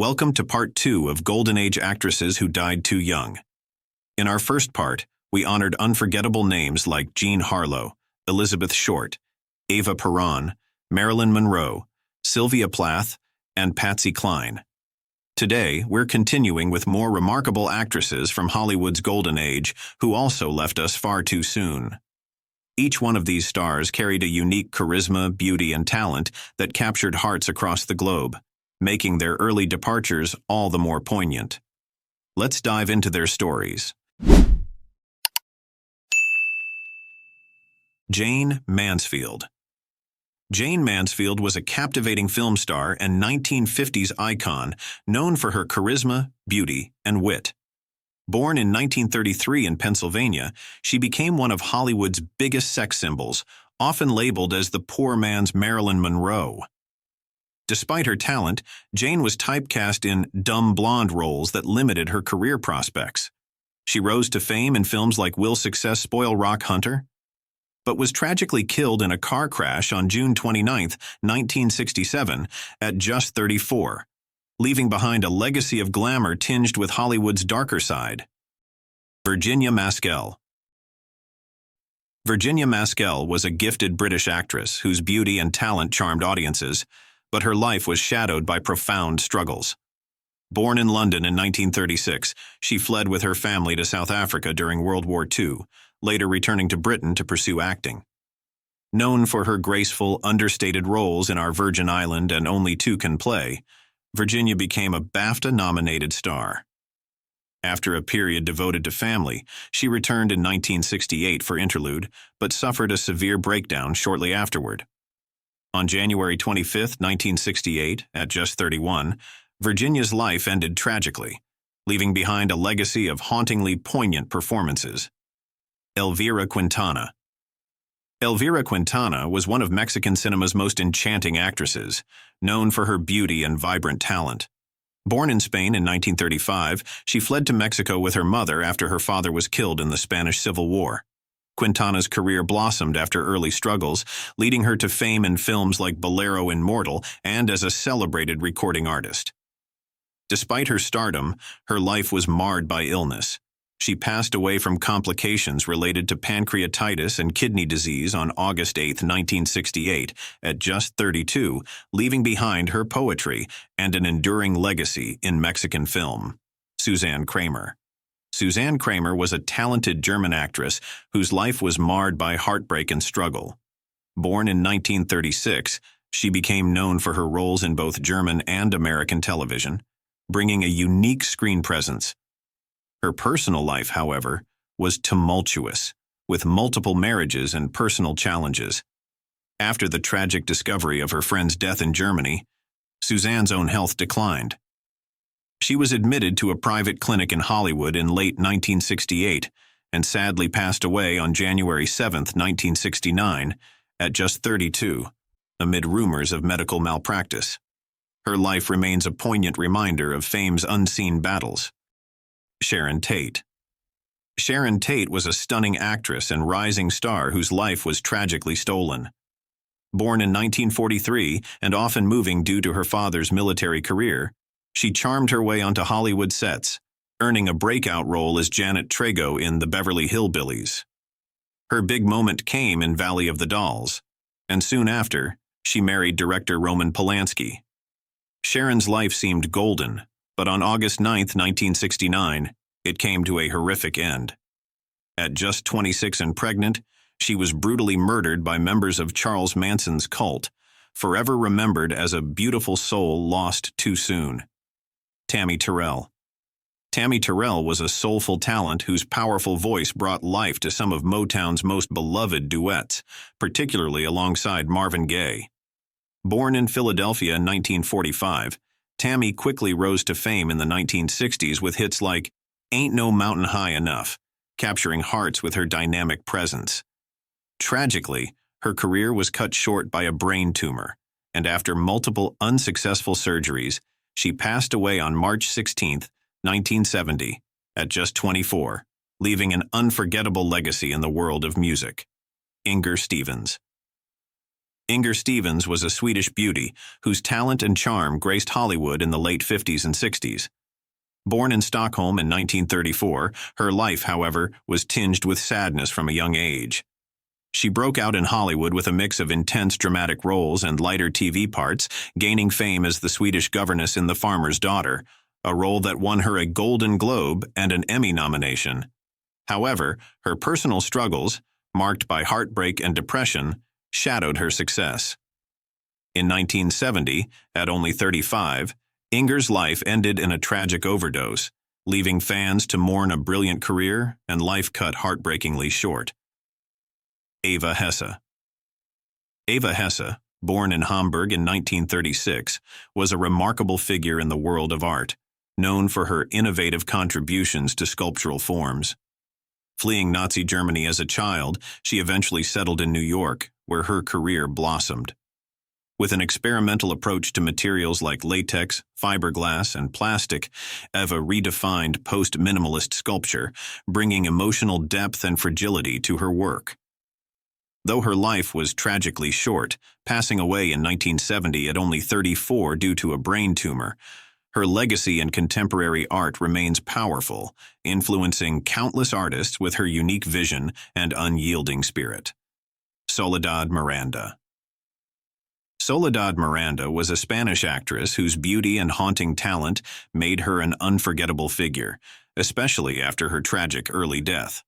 Welcome to part 2 of Golden Age actresses who died too young. In our first part, we honored unforgettable names like Jean Harlow, Elizabeth Short, Ava Perón, Marilyn Monroe, Sylvia Plath, and Patsy Cline. Today, we're continuing with more remarkable actresses from Hollywood's Golden Age who also left us far too soon. Each one of these stars carried a unique charisma, beauty, and talent that captured hearts across the globe, making their early departures all the more poignant. Let's dive into their stories. Jane Mansfield. Jane Mansfield was a captivating film star and 1950s icon known for her charisma, beauty, and wit. Born in 1933 in Pennsylvania, she became one of Hollywood's biggest sex symbols, often labeled as the poor man's Marilyn Monroe. Despite her talent, Jane was typecast in dumb blonde roles that limited her career prospects. She rose to fame in films like Will Success Spoil Rock Hunter? But was tragically killed in a car crash on June 29, 1967, at just 34, leaving behind a legacy of glamour tinged with Hollywood's darker side. Virginia Mascel. Virginia Mascel was a gifted British actress whose beauty and talent charmed audiences, but her life was shadowed by profound struggles. Born in London in 1936, she fled with her family to South Africa during World War II, later returning to Britain to pursue acting. Known for her graceful, understated roles in Our Virgin Island and Only Two Can Play, Virginia became a BAFTA-nominated star. After a period devoted to family, she returned in 1968 for Interlude, but suffered a severe breakdown shortly afterward. On January 25, 1968, at just 31, Virginia's life ended tragically, leaving behind a legacy of hauntingly poignant performances. Elira Quintana. Elira Quintana was one of Mexican cinema's most enchanting actresses, known for her beauty and vibrant talent. Born in Spain in 1935, she fled to Mexico with her mother after her father was killed in the Spanish Civil War. Quintana's career blossomed after early struggles, leading her to fame in films like Bolero Immortal and as a celebrated recording artist. Despite her stardom, her life was marred by illness. She passed away from complications related to pancreatitis and kidney disease on August 8, 1968, at just 32, leaving behind her poetry and an enduring legacy in Mexican film. Suzanne Kramer. Suzanne Kramer was a talented German actress whose life was marred by heartbreak and struggle. Born in 1936, she became known for her roles in both German and American television, bringing a unique screen presence. Her personal life, however, was tumultuous, with multiple marriages and personal challenges. After the tragic discovery of her friend's death in Germany, Suzanne's own health declined. She was admitted to a private clinic in Hollywood in late 1968 and sadly passed away on January 7, 1969, at just 32, amid rumors of medical malpractice. Her life remains a poignant reminder of fame's unseen battles. Sharon Tate. Sharon Tate was a stunning actress and rising star whose life was tragically stolen. Born in 1943 and often moving due to her father's military career, she charmed her way onto Hollywood sets, earning a breakout role as Janet Trago in The Beverly Hillbillies. Her big moment came in Valley of the Dolls, and soon after, she married director Roman Polanski. Sharon's life seemed golden, but on August 9, 1969, it came to a horrific end. At just 26 and pregnant, she was brutally murdered by members of Charles Manson's cult, forever remembered as a beautiful soul lost too soon. Tammy Terrell. Tammy Terrell was a soulful talent whose powerful voice brought life to some of Motown's most beloved duets, particularly alongside Marvin Gaye. Born in Philadelphia in 1945, Tammy quickly rose to fame in the 1960s with hits like Ain't No Mountain High Enough, capturing hearts with her dynamic presence. Tragically, her career was cut short by a brain tumor, and after multiple unsuccessful surgeries, she passed away on March 16, 1970, at just 24, leaving an unforgettable legacy in the world of music. Inger Stevens. Inger Stevens was a Swedish beauty whose talent and charm graced Hollywood in the late 50s and 60s. Born in Stockholm in 1934, her life, however, was tinged with sadness from a young age. She broke out in Hollywood with a mix of intense dramatic roles and lighter TV parts, gaining fame as the Swedish governess in The Farmer's Daughter, a role that won her a Golden Globe and an Emmy nomination. However, her personal struggles, marked by heartbreak and depression, shadowed her success. In 1970, at only 35, Inger's life ended in a tragic overdose, leaving fans to mourn a brilliant career and life cut heartbreakingly short. Ava Hessa. Ava Hessa, born in Hamburg in 1936, was a remarkable figure in the world of art, known for her innovative contributions to sculptural forms. Fleeing Nazi Germany as a child, she eventually settled in New York, where her career blossomed. With an experimental approach to materials like latex, fiberglass, and plastic, Eva redefined post-minimalist sculpture, bringing emotional depth and fragility to her work. Though her life was tragically short, passing away in 1970 at only 34 due to a brain tumor, her legacy in contemporary art remains powerful, influencing countless artists with her unique vision and unyielding spirit. Soledad Miranda. Soledad Miranda was a Spanish actress whose beauty and haunting talent made her an unforgettable figure, especially after her tragic early death.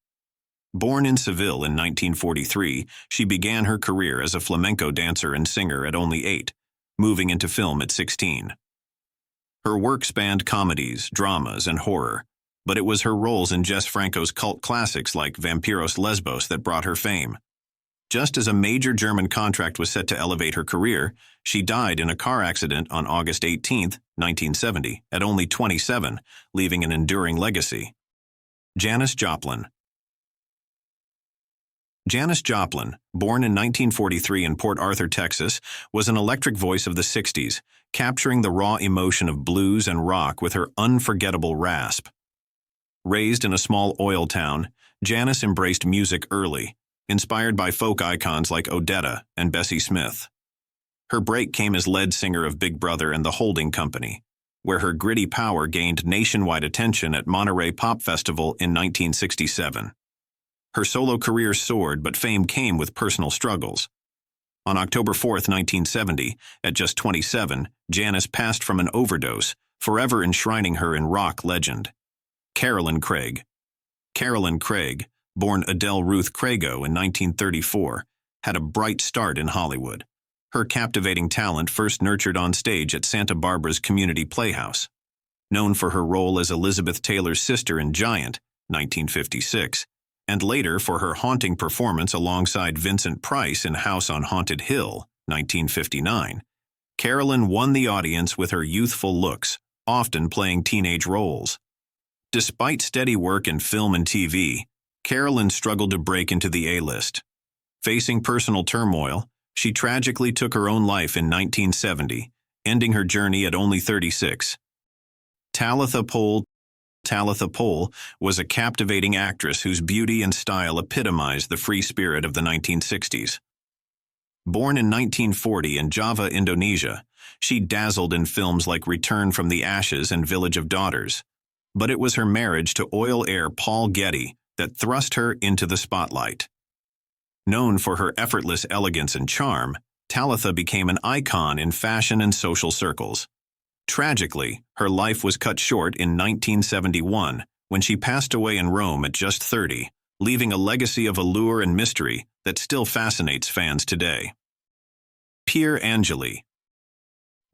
Born in Seville in 1943, she began her career as a flamenco dancer and singer at only 8, moving into film at 16. Her work spanned comedies, dramas, and horror, but it was her roles in Jess Franco's cult classics like Vampiros Lesbos that brought her fame. Just as a major German contract was set to elevate her career, she died in a car accident on August 18, 1970, at only 27, leaving an enduring legacy. Janice Joplin. Janice Joplin, born in 1943 in Port Arthur, Texas, was an electric voice of the 60s, capturing the raw emotion of blues and rock with her unforgettable rasp. Raised in a small oil town, Janice embraced music early, inspired by folk icons like Odetta and Bessie Smith. Her break came as lead singer of Big Brother and the Holding Company, where her gritty power gained nationwide attention at Monterey Pop Festival in 1967. Her solo career soared, but fame came with personal struggles. On October 4, 1970, at just 27, Janice passed from an overdose, forever enshrining her in rock legend. Carolyn Craig. Carolyn Craig, born Adele Ruth Crago in 1934, had a bright start in Hollywood. Her captivating talent first nurtured on stage at Santa Barbara's Community Playhouse. Known for her role as Elizabeth Taylor's sister in Giant, 1956, and later for her haunting performance alongside Vincent Price in House on Haunted Hill, 1959, Carolyn won the audience with her youthful looks, often playing teenage roles. Despite steady work in film and TV, Carolyn struggled to break into the A-list. Facing personal turmoil, she tragically took her own life in 1970, ending her journey at only 36. Talitha Pole was a captivating actress whose beauty and style epitomized the free spirit of the 1960s. Born in 1940 in Java, Indonesia, she dazzled in films like Return from the Ashes and Village of Daughters. But it was her marriage to oil heir Paul Getty that thrust her into the spotlight. Known for her effortless elegance and charm, Talitha became an icon in fashion and social circles. Tragically, her life was cut short in 1971 when she passed away in Rome at just 30, leaving a legacy of allure and mystery that still fascinates fans today. Pier Angeli.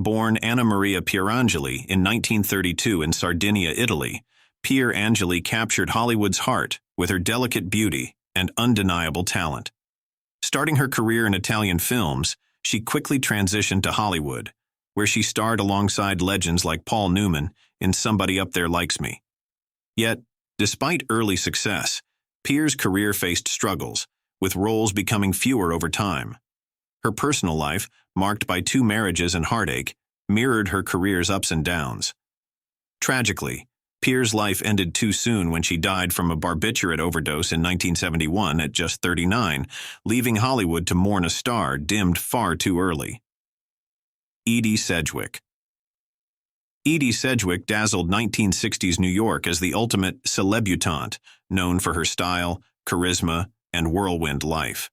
Born Anna Maria Pier Angeli in 1932 in Sardinia, Italy, Pier Angeli captured Hollywood's heart with her delicate beauty and undeniable talent. Starting her career in Italian films, she quickly transitioned to Hollywood, where she starred alongside legends like Paul Newman in Somebody Up There Likes Me. Yet, despite early success, Pier's career faced struggles, with roles becoming fewer over time. Her personal life, marked by 2 marriages and heartache, mirrored her career's ups and downs. Tragically, Pier's life ended too soon when she died from a barbiturate overdose in 1971 at just 39, leaving Hollywood to mourn a star dimmed far too early. Edie Sedgwick. Edie Sedgwick dazzled 1960s New York as the ultimate celebutante, known for her style, charisma, and whirlwind life.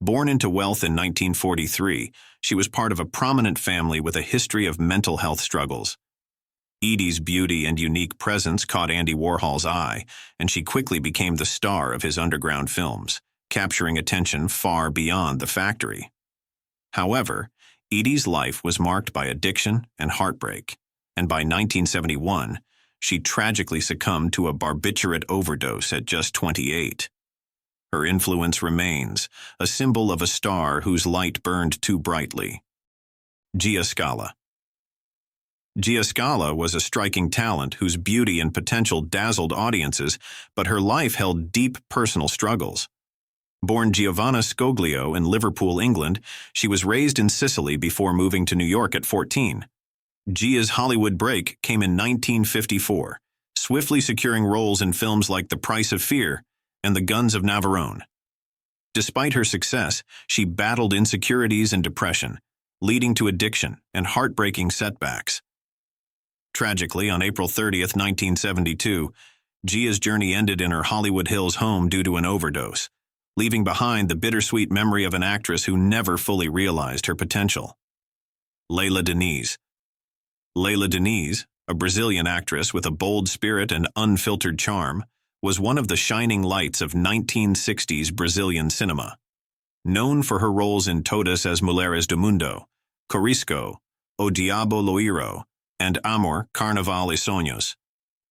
Born into wealth in 1943, she was part of a prominent family with a history of mental health struggles. Edie's beauty and unique presence caught Andy Warhol's eye, and she quickly became the star of his underground films, capturing attention far beyond the factory. However, Edie's life was marked by addiction and heartbreak, and by 1971, she tragically succumbed to a barbiturate overdose at just 28. Her influence remains, a symbol of a star whose light burned too brightly. Gia Scala. Gia Scala was a striking talent whose beauty and potential dazzled audiences, but her life held deep personal struggles. Born Giovanna Scoglio in Liverpool, England, she was raised in Sicily before moving to New York at 14. Gia's Hollywood break came in 1954, swiftly securing roles in films like The Price of Fear and The Guns of Navarone. Despite her success, she battled insecurities and depression, leading to addiction and heartbreaking setbacks. Tragically, on April 30, 1972, Gia's journey ended in her Hollywood Hills home due to an overdose, leaving behind the bittersweet memory of an actress who never fully realized her potential. Leila Denise. Leila Denise, a Brazilian actress with a bold spirit and unfiltered charm, was one of the shining lights of 1960s Brazilian cinema. Known for her roles in Todas as Mulheres do Mundo, Corisco, O Diabo Loiro, and Amor, Carnaval e Sonhos,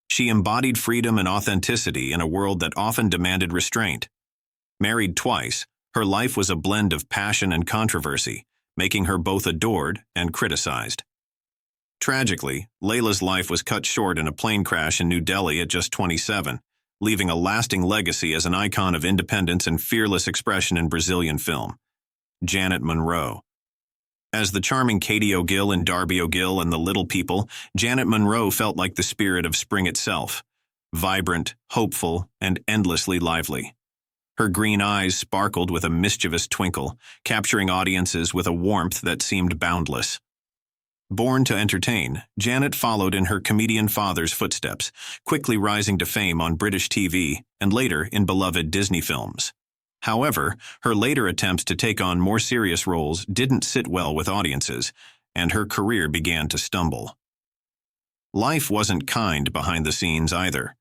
she embodied freedom and authenticity in a world that often demanded restraint. Married twice, her life was a blend of passion and controversy, making her both adored and criticized. Tragically, Leila's life was cut short in a plane crash in New Delhi at just 27, leaving a lasting legacy as an icon of independence and fearless expression in Brazilian film. Janet Monroe. As the charming Katie O'Gill in Darby O'Gill and The Little People, Janet Monroe felt like the spirit of spring itself, vibrant, hopeful, and endlessly lively. Her green eyes sparkled with a mischievous twinkle, capturing audiences with a warmth that seemed boundless. Born to entertain, Janet followed in her comedian father's footsteps, quickly rising to fame on British TV and later in beloved Disney films. However, her later attempts to take on more serious roles didn't sit well with audiences, and her career began to stumble. Life wasn't kind behind the scenes either.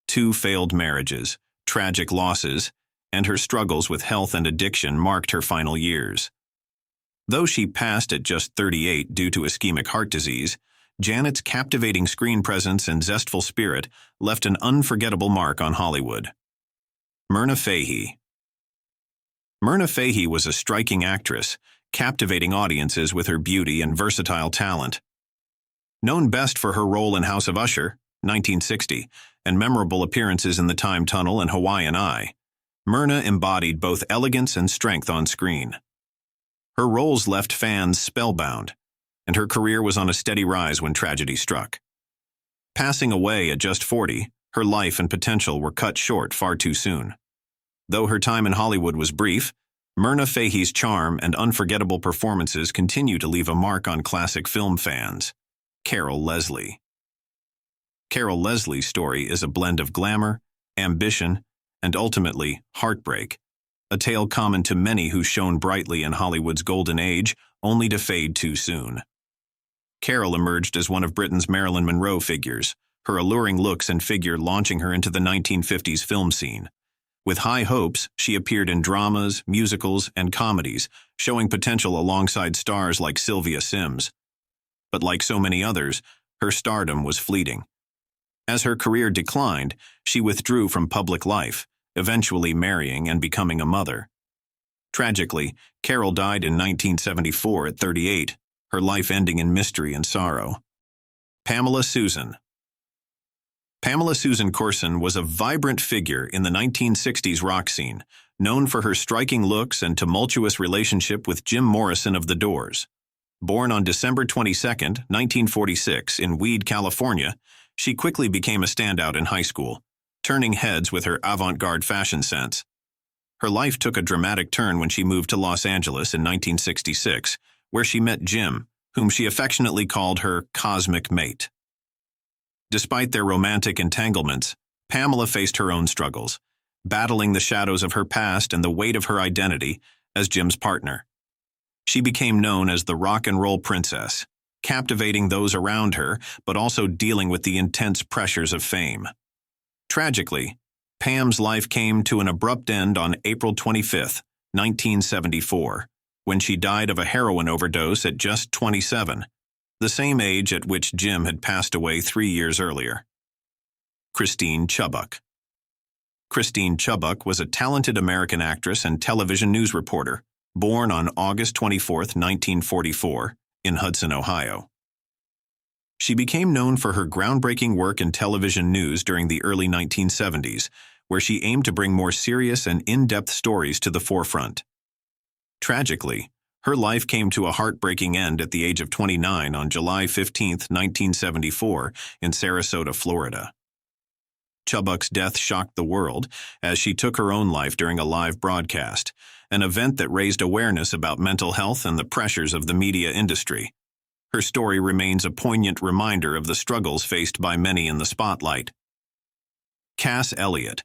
2 failed marriages, tragic losses, and her struggles with health and addiction marked her final years. Though she passed at just 38 due to ischemic heart disease, Janet's captivating screen presence and zestful spirit left an unforgettable mark on Hollywood. Miranda Fahy. Miranda Fahy was a striking actress, captivating audiences with her beauty and versatile talent. Known best for her role in House of Usher, 1960, and memorable appearances in The Time Tunnel and Hawaiian Eye, Miranda embodied both elegance and strength on screen. Her roles left fans spellbound, and her career was on a steady rise when tragedy struck. Passing away at just 40, her life and potential were cut short far too soon. Though her time in Hollywood was brief, Miranda Fahy's charm and unforgettable performances continue to leave a mark on classic film fans. Carol Leslie. Carol Leslie's story is a blend of glamour, ambition, and ultimately, heartbreak, a tale common to many who shone brightly in Hollywood's golden age, only to fade too soon. Carol emerged as one of Britain's Marilyn Monroe figures, her alluring looks and figure launching her into the 1950s film scene. With high hopes, she appeared in dramas, musicals, and comedies, showing potential alongside stars like Sylvia Sims. But like so many others, her stardom was fleeting. As her career declined, she withdrew from public life, eventually marrying and becoming a mother. Tragically, Carol died in 1974 at 38, her life ending in mystery and sorrow. Pamela Susan. Pamela Susan Corson was a vibrant figure in the 1960s rock scene, known for her striking looks and tumultuous relationship with Jim Morrison of The Doors. Born on December 22, 1946, in Weed, California, She quickly became a standout in high school, turning heads with her avant-garde fashion sense. Her life took a dramatic turn when she moved to Los Angeles in 1966, where she met Jim, whom she affectionately called her cosmic mate. Despite their romantic entanglements, Pamela faced her own struggles, battling the shadows of her past and the weight of her identity as Jim's partner. She became known as the rock and roll princess, captivating those around her, but also dealing with the intense pressures of fame. Tragically, Pam's life came to an abrupt end on April 25, 1974, when she died of a heroin overdose at just 27, the same age at which Jim had passed away 3 years earlier. Christine Chuuk. Christine Chuuk was a talented American actress and television news reporter, born on August 24, 1944, in Hudson, Ohio. She became known for her groundbreaking work in television news during the early 1970s, where she aimed to bring more serious and in-depth stories to the forefront. Tragically, her life came to a heartbreaking end at the age of 29 on July 15, 1974, in Sarasota, Florida. Chuuk's death shocked the world as she took her own life during a live broadcast, an event that raised awareness about mental health and the pressures of the media industry. Her story remains a poignant reminder of the struggles faced by many in the spotlight. Cass Elliot.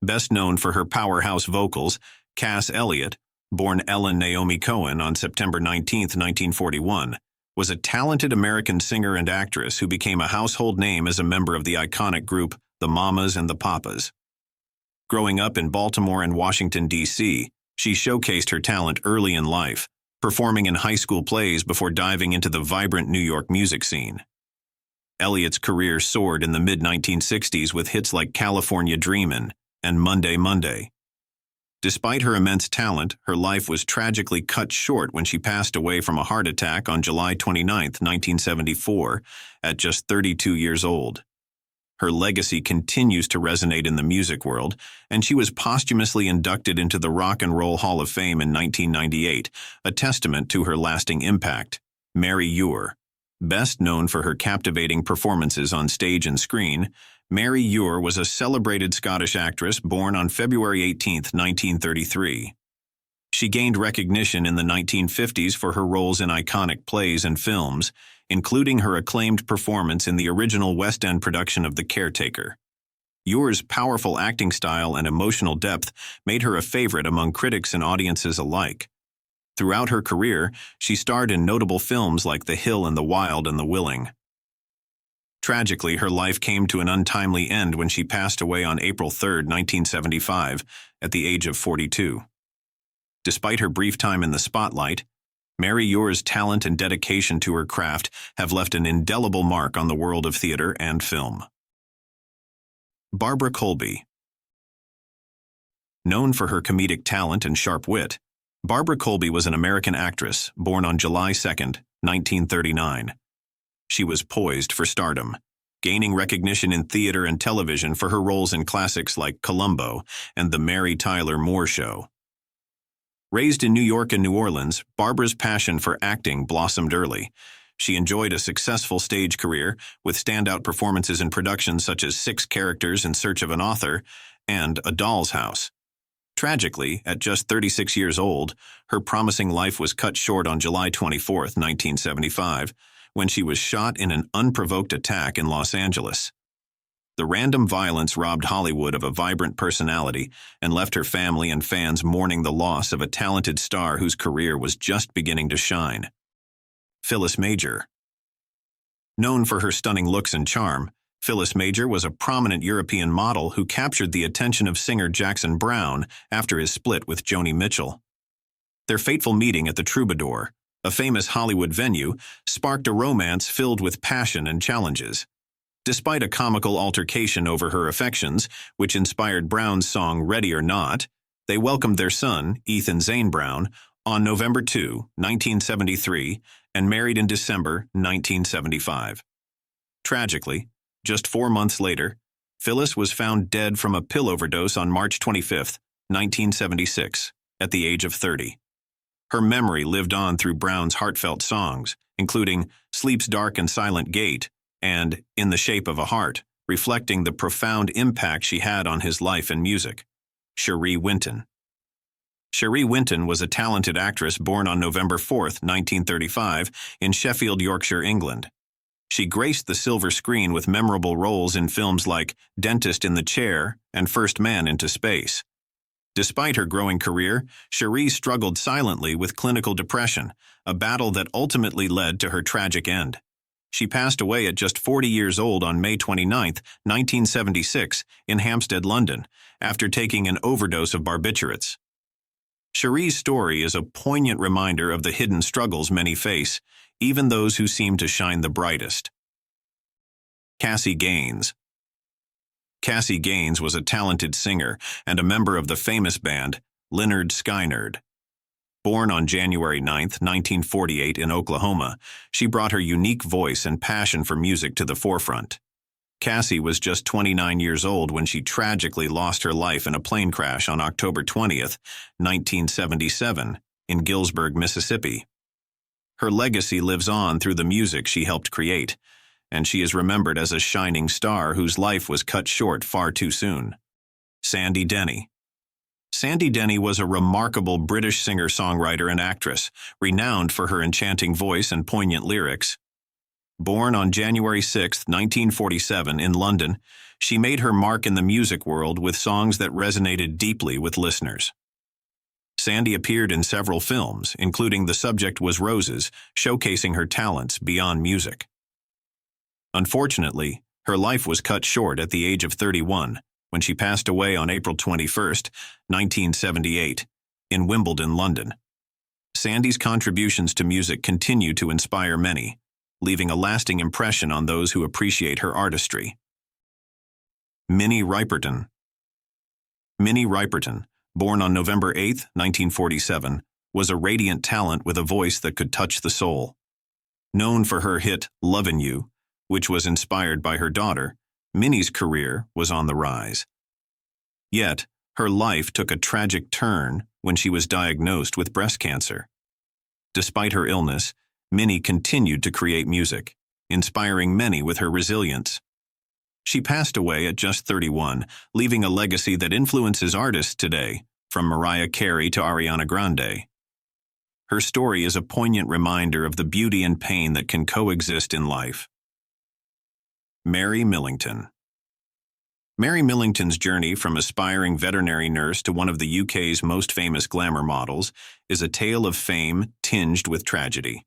Best known for her powerhouse vocals, Cass Elliot, born Ellen Naomi Cohen on September 19, 1941, was a talented American singer and actress who became a household name as a member of the iconic group the Mamas and the Papas. Growing up in Baltimore and Washington, D.C., she showcased her talent early in life, performing in high school plays before diving into the vibrant New York music scene. Elliot's career soared in the mid-1960s with hits like California Dreamin' and Monday, Monday. Despite her immense talent, her life was tragically cut short when she passed away from a heart attack on July 29, 1974, at just 32 years old. Her legacy continues to resonate in the music world, and she was posthumously inducted into the Rock and Roll Hall of Fame in 1998, a testament to her lasting impact. Mary Ure. Best known for her captivating performances on stage and screen, Mary Ure was a celebrated Scottish actress born on February 18, 1933. She gained recognition in the 1950s for her roles in iconic plays and films, including her acclaimed performance in the original West End production of The Caretaker. Ure's powerful acting style and emotional depth made her a favorite among critics and audiences alike. Throughout her career, she starred in notable films like The Hill and the Wild and the Willing. Tragically, her life came to an untimely end when she passed away on April 3, 1975, at the age of 42. Despite her brief time in the spotlight, Mary Ure's talent and dedication to her craft have left an indelible mark on the world of theater and film. Barbara Colby. Known for her comedic talent and sharp wit, Barbara Colby was an American actress born on July 2, 1939. She was poised for stardom, gaining recognition in theater and television for her roles in classics like Columbo and The Mary Tyler Moore Show. Raised in New York and New Orleans, Barbara's passion for acting blossomed early. She enjoyed a successful stage career with standout performances in productions such as 6 Characters in Search of an Author and A Doll's House. Tragically, at just 36 years old, her promising life was cut short on July 24, 1975, when she was shot in an unprovoked attack in Los Angeles. The random violence robbed Hollywood of a vibrant personality and left her family and fans mourning the loss of a talented star whose career was just beginning to shine. Phyllis Major. Known for her stunning looks and charm, Phyllis Major was a prominent European model who captured the attention of singer Jackson Browne after his split with Joni Mitchell. Their fateful meeting at the Troubadour, a famous Hollywood venue, sparked a romance filled with passion and challenges. Despite a comical altercation over her affections, which inspired Brown's song Ready or Not, they welcomed their son, Ethan Zane Brown, on November 2, 1973, and married in December 1975. Tragically, just 4 months later, Phyllis was found dead from a pill overdose on March 25, 1976, at the age of 30. Her memory lived on through Brown's heartfelt songs, including Sleep's Dark and Silent Gate and In the Shape of a Heart, reflecting the profound impact she had on his life and music. Sheree Winton. Sheree Winton was a talented actress born on November 4, 1935, in Sheffield, Yorkshire, England. She graced the silver screen with memorable roles in films like Dentist in the Chair and First Man into Space. Despite her growing career, Sheree struggled silently with clinical depression, a battle that ultimately led to her tragic end. She passed away at just 40 years old on May 29, 1976, in Hampstead, London, after taking an overdose of barbiturates. Sheree's story is a poignant reminder of the hidden struggles many face, even those who seem to shine the brightest. Cassie Gaines. Cassie Gaines was a talented singer and a member of the famous band Lynyrd Skynyrd. Born on January 9, 1948 in Oklahoma, she brought her unique voice and passion for music to the forefront. Cassie was just 29 years old when she tragically lost her life in a plane crash on October 20, 1977, in Gillsburg, Mississippi. Her legacy lives on through the music she helped create, and she is remembered as a shining star whose life was cut short far too soon. Sandy Denny. Sandy Denny was a remarkable British singer-songwriter and actress, renowned for her enchanting voice and poignant lyrics. Born on January 6, 1947, in London, she made her mark in the music world with songs that resonated deeply with listeners. Sandy appeared in several films, including The Subject Was Roses, showcasing her talents beyond music. Unfortunately, her life was cut short at the age of 31, when she passed away on April 21, 1978, in Wimbledon, London. Sandy's contributions to music continue to inspire many, leaving a lasting impression on those who appreciate her artistry. Minnie Riperton. Minnie Riperton, born on November 8, 1947, was a radiant talent with a voice that could touch the soul. Known for her hit Lovin' You, which was inspired by her daughter, Minnie's career was on the rise. Yet, her life took a tragic turn when she was diagnosed with breast cancer. Despite her illness, Minnie continued to create music, inspiring many with her resilience. She passed away at just 31, leaving a legacy that influences artists today, from Mariah Carey to Ariana Grande. Her story is a poignant reminder of the beauty and pain that can coexist in life. Mary Millington. Mary Millington's journey from aspiring veterinary nurse to one of the UK's most famous glamour models is a tale of fame tinged with tragedy.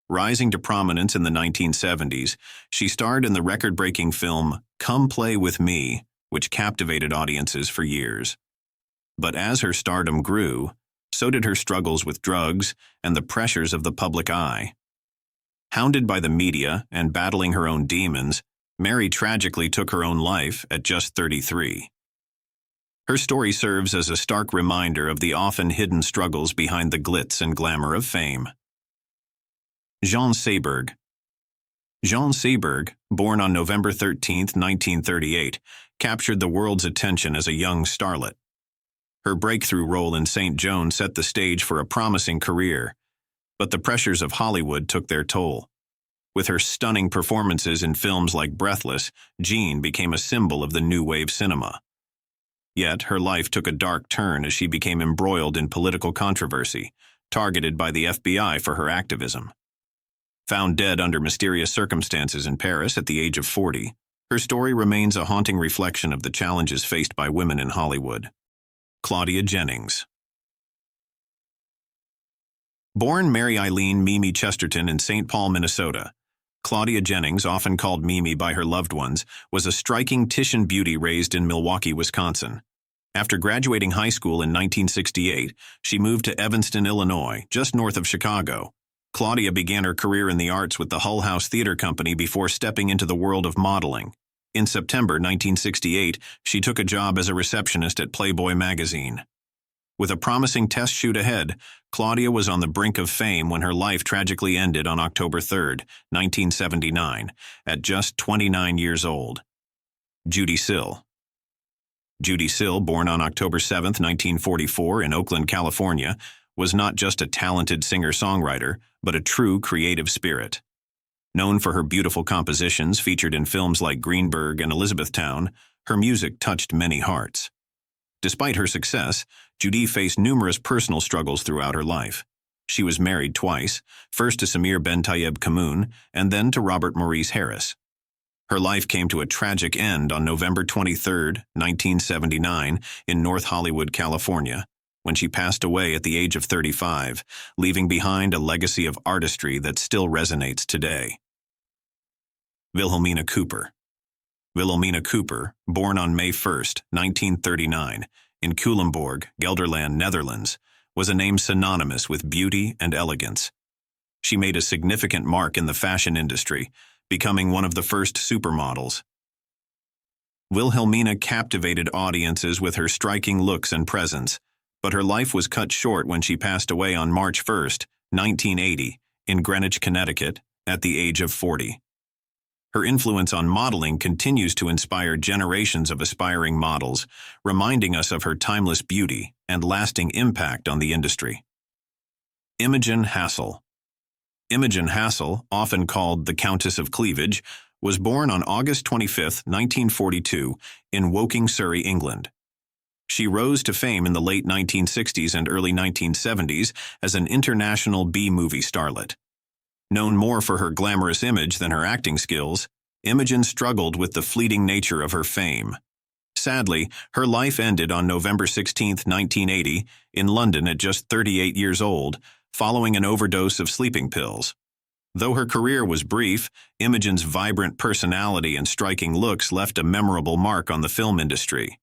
Rising to prominence in the 1970s, she starred in the record-breaking film Come Play With Me, which captivated audiences for years. But as her stardom grew, so did her struggles with drugs and the pressures of the public eye. Hounded by the media and battling her own demons, Mary tragically took her own life at just 33. Her story serves as a stark reminder of the often hidden struggles behind the glitz and glamour of fame. Jean Seberg. Jean Seberg, born on November 13, 1938, captured the world's attention as a young starlet. Her breakthrough role in St. Joan set the stage for a promising career, but the pressures of Hollywood took their toll. With her stunning performances in films like Breathless, Jean became a symbol of the new wave cinema. Yet, her life took a dark turn as she became embroiled in political controversy, targeted by the FBI for her activism. Found dead under mysterious circumstances in Paris at the age of 40, her story remains a haunting reflection of the challenges faced by women in Hollywood. Claudia Jennings. Born Mary Eileen Mimi Chesterton in St. Paul, Minnesota, Claudia Jennings, often called Mimi by her loved ones, was a striking Titian beauty raised in Milwaukee, Wisconsin. After graduating high school in 1968, she moved to Evanston, Illinois, just north of Chicago. Claudia began her career in the arts with the Hull House Theater Company before stepping into the world of modeling. In September 1968, she took a job as a receptionist at Playboy magazine. With a promising test shoot ahead, Claudia was on the brink of fame when her life tragically ended on October 3, 1979, at just 29 years old. Judy Sill. Judy Sill, born on October 7, 1944, in Oakland, California, was not just a talented singer-songwriter, but a true creative spirit. Known for her beautiful compositions featured in films like Greenberg and Elizabethtown, her music touched many hearts. Despite her success, Judy faced numerous personal struggles throughout her life. She was married twice, first to Samir Ben Tayeb Kamoun and then to Robert Maurice Harris. Her life came to a tragic end on November 23, 1979, in North Hollywood, California, when she passed away at the age of 35, leaving behind a legacy of artistry that still resonates today. Wilhelmina Cooper. Wilhelmina Cooper, born on May 1, 1939, in Culemborg, Gelderland, Netherlands, was a name synonymous with beauty and elegance. She made a significant mark in the fashion industry, becoming one of the first supermodels. Wilhelmina captivated audiences with her striking looks and presence, but her life was cut short when she passed away on March 1, 1980, in Greenwich, Connecticut, at the age of 40. Her influence on modeling continues to inspire generations of aspiring models, reminding us of her timeless beauty and lasting impact on the industry. Imogen Hassel. Imogen Hassel, often called the Countess of Cleavage, was born on August 25, 1942, in Woking, Surrey, England. She rose to fame in the late 1960s and early 1970s as an international B-movie starlet. Known more for her glamorous image than her acting skills, Imogen struggled with the fleeting nature of her fame. Sadly, her life ended on November 16, 1980, in London at just 38 years old, following an overdose of sleeping pills. Though her career was brief, Imogen's vibrant personality and striking looks left a memorable mark on the film industry.